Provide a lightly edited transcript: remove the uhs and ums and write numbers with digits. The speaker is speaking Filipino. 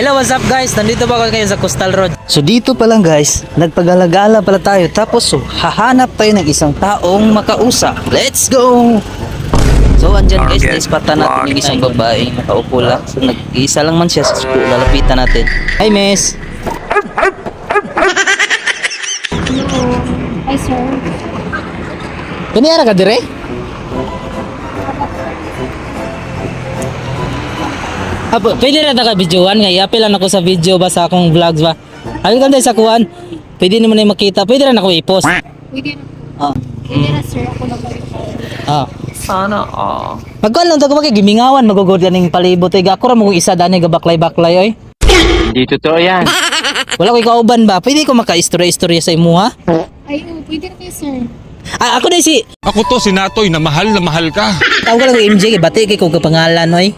Hello, what's up guys? Nandito ba kayo sa Coastal Road? So dito pa lang guys, nagpagalagala pala tayo tapos hahanap tayo ng isang taong makausap. Let's go! So andyan guys, naispatan natin yung isang babae nakaupo lang. So nag-iisa lang man siya sa suko, lalapitan natin. Hi miss! Hi, sir. Kanyara ka dire? Apo, pwede na naka-videoan nga. I-appel lang ako sa video ba sa akong vlogs ba? Ayun ka sa kuhan. Pwede naman na makita. Pwede na ako i-post. Pwede na. Ah. Pwede na, sir. Ako na balik. Ah. Sana Magkuhan lang tago gimingawan magugod kaning palibot ay ako ra mo isa dani gabaklay-baklay oy. Hindi totoo yan. Wala ko ikauban ba? Pwede ko maka-istorya-istorya sa imo ha? Ay, pwede na kayo, sir. Ah, ako na si Ako to si Natoy na mahal ka. tawag ko lang ko MJ kay bati kay ko kapangalan oy.